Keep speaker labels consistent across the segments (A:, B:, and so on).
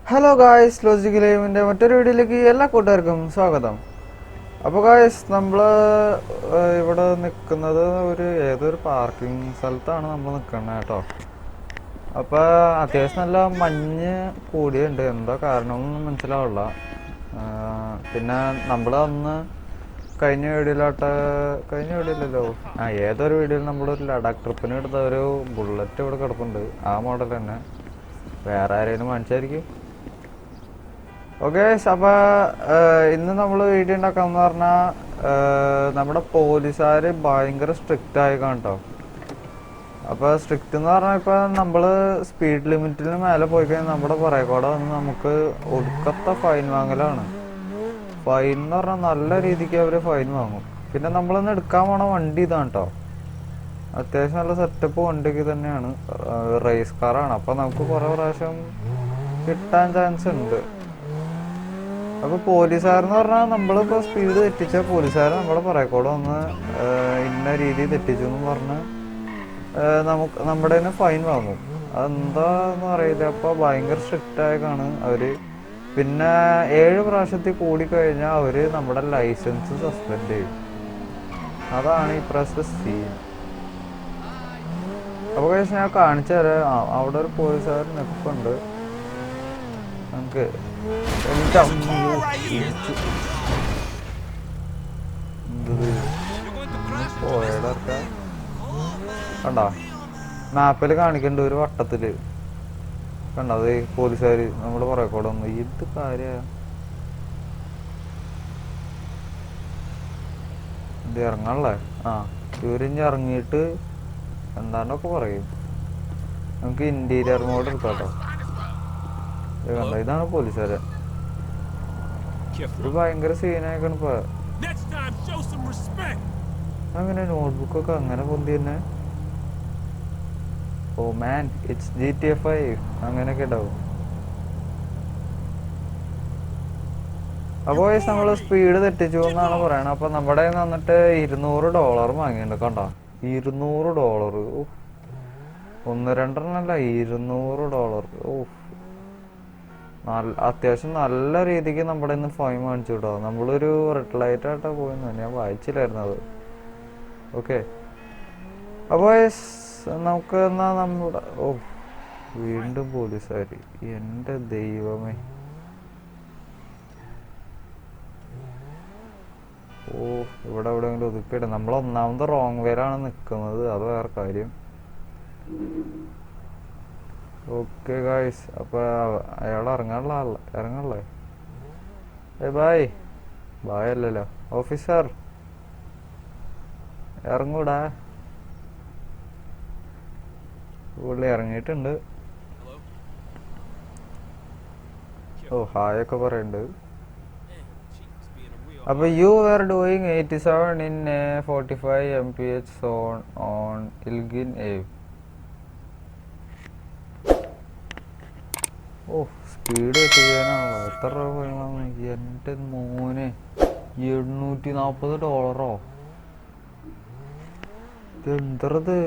A: Hello guys, logic ലൈവിൻ്റെ മറ്റൊരു വീഡിയോയിലേക്ക് എല്ലാ കൂട്ടുകാർക്കും സ്വാഗതം. അപ്പോൾ ഗായ്സ്, നമ്മൾ ഇവിടെ നിൽക്കുന്നത് ഏതൊരു പാർക്കിംഗ് സ്ഥലത്താണ് നമ്മൾ നിൽക്കുന്നത് കേട്ടോ. അപ്പോൾ അത്യാവശ്യം നല്ല മഞ്ഞ് കൂടിയുണ്ട്, എന്താ കാരണമൊന്നും മനസ്സിലാവില്ല. പിന്നെ നമ്മൾ അന്ന് കഴിഞ്ഞ വീഡിയോയിലല്ലോ ഏതൊരു വീഡിയോയിൽ നമ്മളൊരു ലഡാക്ക് ട്രിപ്പിന് എടുത്ത ഒരു ബുള്ളറ്റ് ഇവിടെ കിടപ്പുണ്ട്. ആ മോഡൽ തന്നെ വേറെ ആരെങ്കിലും വാങ്ങിച്ചായിരിക്കും. ഓക്കെ, അപ്പോൾ ഇന്ന് നമ്മൾ വീഡിയോ ഉണ്ടാക്കാമെന്ന് പറഞ്ഞാൽ നമ്മുടെ പോലീസുകാർ ഭയങ്കര സ്ട്രിക്റ്റ് ആയി കേട്ടോ. അപ്പോൾ സ്ട്രിക്റ്റ് എന്ന് പറഞ്ഞാൽ ഇപ്പോൾ നമ്മൾ സ്പീഡ് ലിമിറ്റിന് മേലെ പോയി കഴിഞ്ഞാൽ നമ്മുടെ പുറകോടെ വന്ന് നമുക്ക് ഒടുക്കത്തെ ഫൈൻ വാങ്ങലാണ്. ഫൈൻ എന്ന് പറഞ്ഞാൽ നല്ല രീതിക്ക് അവർ ഫൈൻ വാങ്ങും. പിന്നെ നമ്മളിന്ന് എടുക്കാൻ പോണ വണ്ടി ഇതാണ് കേട്ടോ. അത്യാവശ്യം നല്ല സെറ്റപ്പ് വണ്ടിക്ക് തന്നെയാണ്, റേസ് കാറാണ്. അപ്പോൾ നമുക്ക് കുറേ പ്രാവശ്യം കിട്ടാൻ ചാൻസ് ഉണ്ട്. അപ്പോൾ പോലീസുകാരെന്ന് പറഞ്ഞാൽ നമ്മളിപ്പോൾ സ്പീഡ് തെറ്റിച്ച പോലീസുകാർ നമ്മുടെ പുറകോടെ വന്ന് ഇന്ന രീതിയിൽ തെറ്റിച്ചു എന്ന് പറഞ്ഞ് നമ്മുടെ തന്നെ ഫൈൻ വാങ്ങും. അതെന്താന്ന് അറിയില്ല. അപ്പോൾ ഭയങ്കര സ്ട്രിക്റ്റ് ആയിക്കാണ് അവർ. പിന്നെ 7 പ്രാവശ്യത്തിൽ കൂടിക്കഴിഞ്ഞാൽ അവർ നമ്മുടെ ലൈസൻസ് സസ്പെൻഡ് ചെയ്യും. അതാണ് ഈ പ്രാവശ്യത്തെ സീൻ. അപ്പോൾ കഴിച്ച് ഞാൻ കാണിച്ചു തരാം. അവിടെ ഒരു പോലീസുകാർ നിൽപ്പുണ്ട്. നമുക്ക് പോയടക്ക കണ്ടോ, മാപ്പിൽ കാണിക്കണ്ട ഒരു വട്ടത്തില് കണ്ടോ, അത് പോലീസുകാർ നമ്മുടെ പുറകോടെ വന്നു. ഇത് കാര്യ ഇത് ഇറങ്ങാനല്ലേ? ഇവരിഞ്ഞ് ഇറങ്ങിയിട്ട് എന്താണ്ടൊക്കെ പറയും. നമുക്ക് ഇന്റീരിയർ മോഡ് എടുക്കാം കേട്ടോ. കണ്ടോ, ഇതാണ് പോലീസുകാരെ. ഇത് ഭയങ്കര സീനായിക്കാണ് ഇപ്പൊ. അങ്ങനെ നോട്ട്ബുക്കൊക്കെ അങ്ങനെ പൊന്തി തന്നെ. ഓ മാൻ, ഇറ്റ്സ് GTA 5 അങ്ങനെയൊക്കെ ഉണ്ടാവും. അപ്പോൾ നമ്മൾ സ്പീഡ് തെറ്റിച്ചു എന്നാണ് പറയണത്. അപ്പോൾ നമ്മുടെ വന്നിട്ട് $200 വാങ്ങിയിട്ടുണ്ട് കണ്ടോ. $200. ഒന്ന് രണ്ടെണ്ണല്ല, $200. അത്യാവശ്യം നല്ല രീതിക്ക് നമ്മുടെ ഇന്ന് ഫൈൻ വാങ്ങിച്ചു കേട്ടോ. നമ്മളൊരു റെഡ് ലൈറ്റ് ആയിട്ടാ പോയെന്ന്, ഞാൻ വായിച്ചില്ലായിരുന്നത്. ഓക്കെ, അപ്പോൾ നമുക്ക് എന്നാ നമ്മുടെ വീണ്ടും പോലീസുകാർ. എൻ്റെ ദൈവമേ, ഇവിടെ എവിടെയെങ്കിലും ഒതുക്കിയിട. നമ്മൾ ഒന്നാമത് റോങ് വേയിലാണ് നിൽക്കുന്നത്, അത് വേറെ കാര്യം. ഓക്കെ ഗായ്സ്, അപ്പോൾ അയാൾ ഇറങ്ങണല്ലേ? ബായ് അല്ലല്ലോ ഓഫീസർ, ഇറങ്ങൂടാ. പുള്ളി ഇറങ്ങിയിട്ടുണ്ട്. ഹായൊക്കെ പറയുന്നുണ്ട്. അപ്പോൾ you are doing 87 in a 45 mph zone on Elgin Ave. Speed ചെയ്യാനാണല്ലോ. എത്ര രൂപ വേണം? എൻ്റെ മോനെ, $840. ഇതെന്തത്?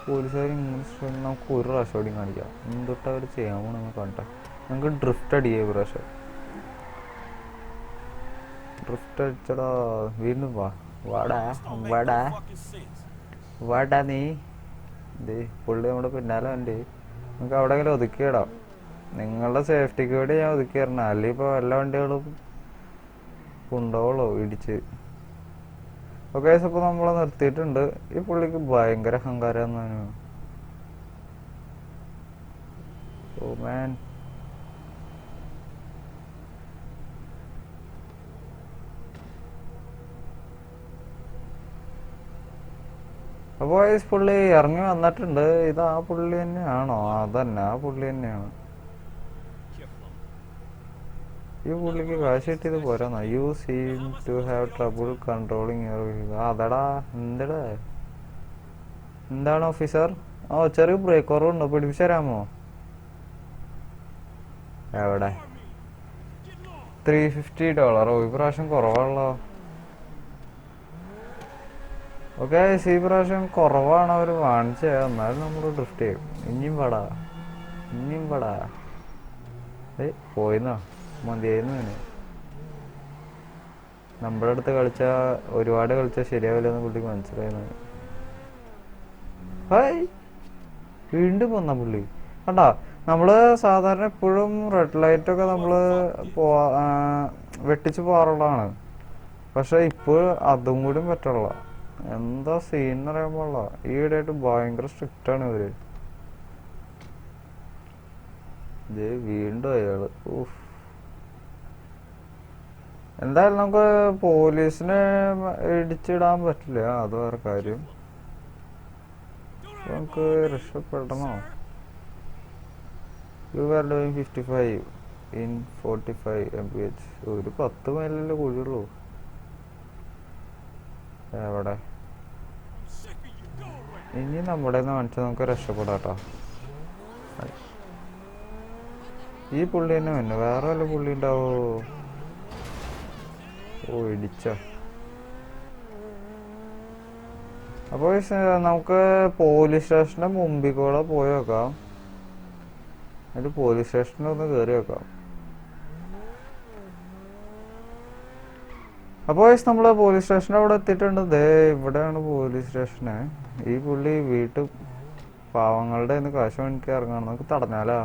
A: പോലീസുകാർ ഇങ്ങനെ നമുക്ക് ഒരു പ്രാവശ്യം ഓടി കാണിക്കാം. എന്തൊട്ട് അവർ ചെയ്യാൻ പോണെന്ന് കണ്ടേ. നമുക്ക് ഡ്രിഫ്റ്റ് അടിക്കുക പ്രാവശ്യം. ഡ്രിഫ്റ്റ് അടിച്ചടാ. വീണ്ടും വാടാ നീ. ഇത് പുള്ളി നമ്മുടെ പിന്നാലെ ഉണ്ട്. നമുക്ക് എവിടെയെങ്കിലും ഒതുക്കിയിടാം. നിങ്ങളുടെ സേഫ്റ്റിക്ക് വേണ്ടി ഞാൻ ഒതുക്കി തരണം. അല്ലെങ്കിൽ ഇപ്പോൾ എല്ലാ വണ്ടികളും കൊണ്ടുപോകുള്ളൂ ഇടിച്ച്. ഓക്കെ, അപ്പോൾ നമ്മളെ നിർത്തിയിട്ടുണ്ട്. ഈ പുള്ളിക്ക് ഭയങ്കര അഹങ്കാരമാണ്. ഓ മാൻ, അപ്പോൾ ഈ പുള്ളി ഇറങ്ങി വന്നിട്ടുണ്ട്. ഇത് ആ പുള്ളി തന്നെയാണോ? അതന്നെ, ആ പുള്ളി തന്നെയാണ്. ഈ പുള്ളിക്ക് കാശ് കിട്ടിയത് പോരാന്നോ? You seem to have trouble controlling your vehicle. അതടാ, എന്താണ് ഓഫീസർ? ചെറിയ ബ്രേക്ക് കുറവുണ്ടോ? പിടിപ്പിച്ചു തരാമോ? എവിടെ? $350. ഈ പ്രാവശ്യം കുറവാണല്ലോ. ഓക്കെ, ഈ പ്രാവശ്യം കുറവാണ് അവർ വാങ്ങിച്ചത്. എന്നാലും നമ്മൾ ഡ്രിഫ്റ്റ് ചെയ്യും. ഇനിയും പടാ. പോയിന്നോ മതിയായിരുന്നു അവന്. നമ്മുടെ അടുത്ത് ഒരുപാട് കളിച്ചാൽ ശരിയാവില്ലെന്ന് പുള്ളിക്ക് മനസ്സിലായിരുന്നു. ഹായ് വീണ്ടും വന്ന പുള്ളി കണ്ടാ. നമ്മള് സാധാരണ എപ്പോഴും റെഡ് ലൈറ്റ് ഒക്കെ നമ്മള് വെട്ടിച്ച് പോകാറുള്ളതാണ്. പക്ഷെ ഇപ്പോൾ അതും കൂടി പറ്റുള്ള എന്താ സീൻ എന്ന് പറയുമ്പോള്ള ഈയിടെയായിട്ട് ഭയങ്കര സ്ട്രിക്റ്റ് ആണ് ഇവര്. വീണ്ടും അയാള് എന്തായാലും നമുക്ക് പോലീസിനെ ഇടിച്ചിടാൻ പറ്റില്ല, അത് വേറെ കാര്യം. നമുക്ക് രക്ഷപ്പെടണോ? You are doing 55 in 45 mph. ഒരു 10 മൈലല്ലേ കൂടിയുള്ളൂ. എവിടെ ഇനി നമ്മുടെ കാണിച്ചാൽ നമുക്ക് രക്ഷപ്പെടാട്ടോ. ഈ പുള്ളി തന്നെ വന്നു, വേറെ വല്ല പുള്ളി ഉണ്ടാവോ? ഇടിച്ച. അപ്പോൾ നമുക്ക് പോലീസ് സ്റ്റേഷന്റെ മുമ്പിൽ കൂടെ പോയി നോക്കാം. അതിൽ പോലീസ് സ്റ്റേഷനിൽ ഒന്ന് കയറി വെക്കാം. അപ്പോൾ നമ്മള് പോലീസ് സ്റ്റേഷൻ്റെ അവിടെ എത്തിയിട്ടുണ്ട്. ഇവിടെയാണ് പോലീസ് സ്റ്റേഷന്. ഈ പുള്ളി പാവങ്ങളുടെ കാശ് വേണ്ടി ഇറങ്ങണം. നമുക്ക് തടഞ്ഞാലാ?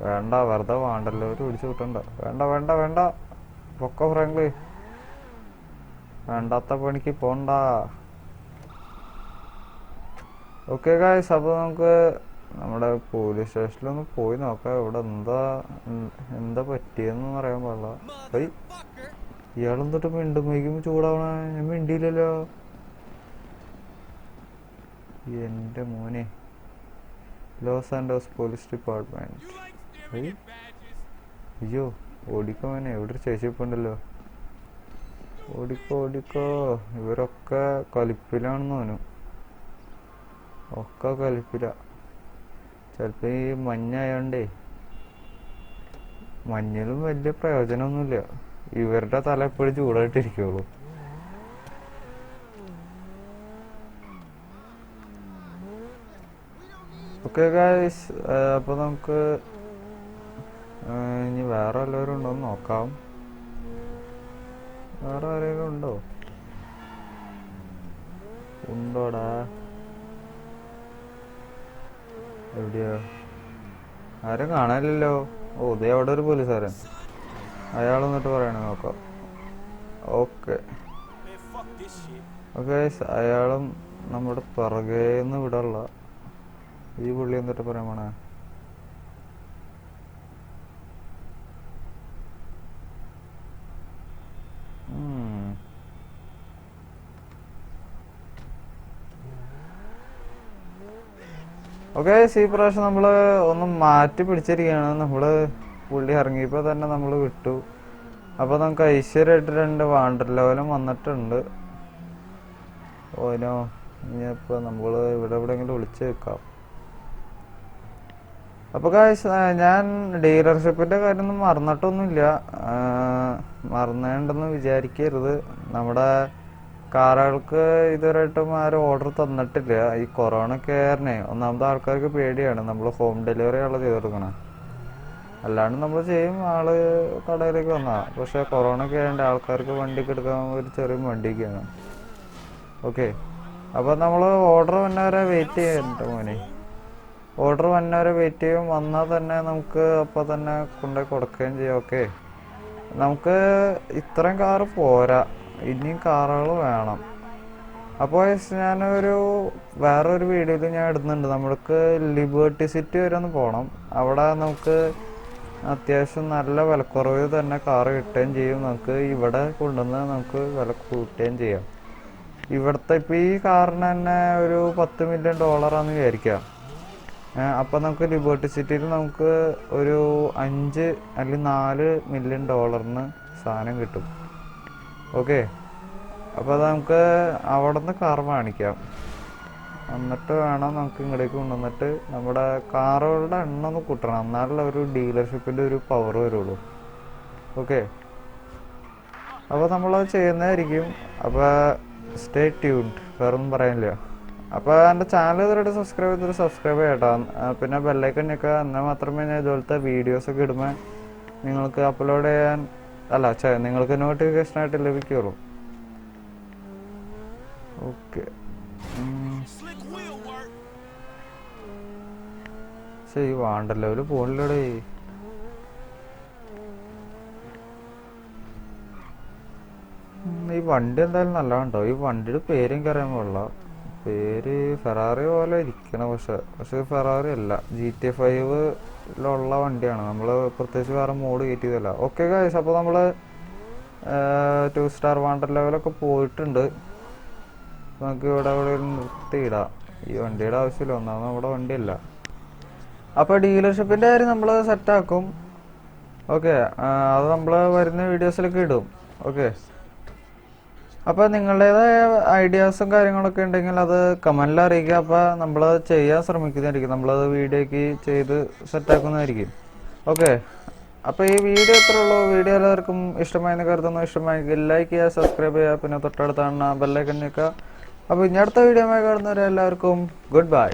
A: വേണ്ട, വെറുതെ വേണ്ടല്ലോ, ഒരു പിടിച്ചു കിട്ടണ്ട. വേണ്ട വേണ്ട വേണ്ട, പൊക്ക ഫ്രാങ്ക്ലി, വേണ്ടാത്ത പണിക്ക് പോണ്ട. ഓക്കെ ഗായ്സ്, അപ്പോൾ നമുക്ക് നമ്മുടെ പോലീസ് സ്റ്റേഷനിലൊന്ന് പോയി നോക്കാം. ഇവിടെ എന്താ പറ്റിയെന്നൊന്നും അറിയാൻ പാടില്ല. ഇയാളെന്തൊട്ട് മിണ്ടുമ്പോഴേക്കും ചൂടാവണ? ഞാൻ മിണ്ടിയില്ലല്ലോ. എന്റെ മോനെ, ലോസ് ആൻഡോസ് പോലീസ് ഡിപ്പാർട്ട്മെന്റ്. അയ്യോ ഓടിക്കോ മോനെ, എവിടെ ഒരു ചേച്ചിപ്പുണ്ടല്ലോ. ഓടിക്കോ. ഇവരൊക്കെ കലിപ്പിലാണെന്ന് തോന്നും. ഒക്കെ കലിപ്പില. ചിലപ്പോ ഈ മഞ്ഞായോണ്ടേ മഞ്ഞിലും വലിയ പ്രയോജനമൊന്നുമില്ല. ഇവരുടെ തല എപ്പോഴും ചൂടായിട്ടിരിക്കുള്ളൂ. ഓക്കെ ഗായ്സ്, അപ്പൊ നമുക്ക് ഇനി വേറെ എല്ലാവരും ഉണ്ടോന്ന് നോക്കാം. വേറെ ആരെങ്കിലും ഉണ്ടോടാ? എവിടെയാ? ആരും കാണാനില്ലല്ലോ. ദേ അവിടെ ഒരു പോലീസുകാരൻ. അയാൾ എന്നിട്ട് പറയണ നോക്കാം. ഓക്കെ അയാളും നമ്മുടെ പിറകേന്ന് വിടല്ല. ഈ പുള്ളി എന്നിട്ട് പറയാൻ പോണേ? ഓക്കെ, ഈ പ്രാവശ്യം നമ്മള് ഒന്ന് മാറ്റി പിടിച്ചിരിക്കുകയാണ്. പുള്ളി ഇറങ്ങിയപ്പോ തന്നെ നമ്മള് വിട്ടു. അപ്പൊ നമുക്ക് ഐശ്വര്യമായിട്ട് 2 വാണ്ടർ ലെവലും വന്നിട്ടുണ്ട്. ഓനോ ഇനിയിപ്പോ നമ്മള് ഇവിടെ എവിടെയെങ്കിലും വിളിച്ചു വെക്കാം. അപ്പൊ ഗായ്സ്, ഞാൻ ഡീലർഷിപ്പിന്റെ കാര്യമൊന്നും മറന്നിട്ടൊന്നുമില്ല. മറന്നേണ്ടെന്ന് വിചാരിക്കരുത്. നമ്മുടെ കാറുകൾക്ക് ഇതുവരെയായിട്ടും ആരും ഓർഡർ തന്നിട്ടില്ല. ഈ കൊറോണ കെയറിനെ ഒന്നാമത്തെ ആൾക്കാർക്ക് പേടിയാണ്. നമ്മൾ ഹോം ഡെലിവറി ആള് ചെയ്ത് കൊടുക്കണം. അല്ലാണ്ട് നമ്മൾ ചെയ്യും, ആള് കടയിലേക്ക് വന്നാ. പക്ഷെ കൊറോണ കെയറിന്റെ ആൾക്കാർക്ക് വണ്ടിക്ക് എടുക്കാൻ ഒരു ചെറിയ വണ്ടിക്കാണ്. ഓക്കെ, അപ്പൊ നമ്മള് ഓർഡർ വന്നവരെ വെയിറ്റ് ചെയ്യണ്ട മോനെ. ഓർഡർ വന്നവരെ വെയിറ്റ് ചെയ്യും. വന്നാൽ തന്നെ നമുക്ക് അപ്പൊ തന്നെ കൊണ്ടുപോയി കൊടുക്കുകയും ചെയ്യാം. ഓക്കെ, നമുക്ക് ഇത്രയും കാറ് പോരാ, ഇനിയും കാറുകൾ വേണം. അപ്പോൾ വേറൊരു വീഡിയോയിൽ ഞാൻ ഇടുന്നുണ്ട്. നമ്മൾക്ക് ലിബർട്ടി സിറ്റി വരെ ഒന്ന് പോകണം. അവിടെ നമുക്ക് അത്യാവശ്യം നല്ല വിലക്കുറവിൽ തന്നെ കാറ് കിട്ടുകയും ചെയ്യും. നമുക്ക് ഇവിടെ കൊണ്ടുവന്ന് നമുക്ക് വില കൂട്ടുകയും ചെയ്യാം. ഇവിടുത്തെ ഇപ്പം ഈ കാറിന് തന്നെ ഒരു $10 മില്യൺ വിചാരിക്കാം. അപ്പം നമുക്ക് ലിബർട്ടി സിറ്റിയിൽ നമുക്ക് ഒരു 5 അല്ലെങ്കിൽ 4 മില്യൺ സാധനം കിട്ടും. ഓക്കെ, അപ്പോൾ അത് നമുക്ക് അവിടെ നിന്ന് കാർ വാങ്ങിക്കാം. എന്നിട്ട് വേണം നമുക്ക് ഇങ്ങോട്ടേക്ക് കൊണ്ടുവന്നിട്ട് നമ്മുടെ കാറുകളുടെ എണ്ണം ഒന്ന് കൂട്ടണം. എന്നാലുള്ള ഒരു ഡീലർഷിപ്പിൻ്റെ ഒരു പവർ വരുള്ളൂ. ഓക്കെ, അപ്പോൾ നമ്മളത് ചെയ്യുന്നതായിരിക്കും. അപ്പോൾ സ്റ്റേ ട്യൂൺഡ്, വേറൊന്നും പറയാനില്ല. അപ്പോൾ എൻ്റെ ചാനൽ ഇതുവരെ സബ്സ്ക്രൈബ് ചെയ്തിട്ട് സബ്സ്ക്രൈബ് ചെയ്യട്ടോ. പിന്നെ ബെല്ലൈക്കണ്ണൊക്കെ എന്നാൽ മാത്രമേ ഞാൻ ഇതുപോലത്തെ വീഡിയോസൊക്കെ ഇടുമ്പോൾ നിങ്ങൾക്ക് അപ്ലോഡ് ചെയ്യാൻ നിങ്ങൾക്ക് നോട്ടിഫിക്കേഷനായിട്ട് ലഭിക്കുള്ളൂ. ഓക്കെ, ഈ വാണ്ടർ ലെവല് പോണില്ലടേ. ഈ വണ്ടി എന്തായാലും നല്ലതാണ്ടോ. ഈ വണ്ടിയുടെ പേര് എനിക്ക് അറിയാൻ പാടില്ല. പേര് ഫെറാറി പോലെ ഇരിക്കണം, പക്ഷെ ഫെറാറി അല്ല, GTA 5 വണ്ടിയാണ്. നമ്മൾ പ്രത്യേകിച്ച് വേറെ മോഡ് കയറ്റിയതല്ല. ഓക്കെ ഗൈസ്, അപ്പോൾ നമ്മൾ 2 സ്റ്റാർ വാണ്ടർ ലെവലൊക്കെ പോയിട്ടുണ്ട്. നമുക്ക് ഇവിടെ നിർത്തിയിടാം. ഈ വണ്ടിയുടെ ആവശ്യമില്ല, ഒന്നാമത് നമ്മുടെ വണ്ടിയല്ല. അപ്പോൾ ഡീലർഷിപ്പിൻ്റെ കാര്യം നമ്മൾ സെറ്റാക്കും. ഓക്കെ, അത് നമ്മൾ വരുന്ന വീഡിയോസിലൊക്കെ ഇടും. ഓക്കെ, അപ്പോൾ നിങ്ങളുടേതായ ഐഡിയാസും കാര്യങ്ങളൊക്കെ ഉണ്ടെങ്കിൽ അത് കമൻറ്റിൽ അറിയിക്കുക. അപ്പോൾ നമ്മളത് ചെയ്യാൻ ശ്രമിക്കുന്നതായിരിക്കും, നമ്മളത് വീഡിയോയ്ക്ക് ചെയ്ത് സെറ്റാക്കുന്നതായിരിക്കും. ഓക്കെ, അപ്പോൾ ഈ വീഡിയോ എത്ര ഉള്ളൂ. വീഡിയോ എല്ലാവർക്കും ഇഷ്ടമായെന്ന് കരുതുന്നു. ഇഷ്ടമായെങ്കിൽ ലൈക്ക് ചെയ്യുക, സബ്സ്ക്രൈബ് ചെയ്യുക, പിന്നെ തൊട്ടടുത്താണ് ബെല്ലൈക്കൺ ഞെക്കുക. അപ്പോൾ ഇനി അടുത്ത വീഡിയോ കാണുന്നവരെ എല്ലാവർക്കും ഗുഡ് ബൈ.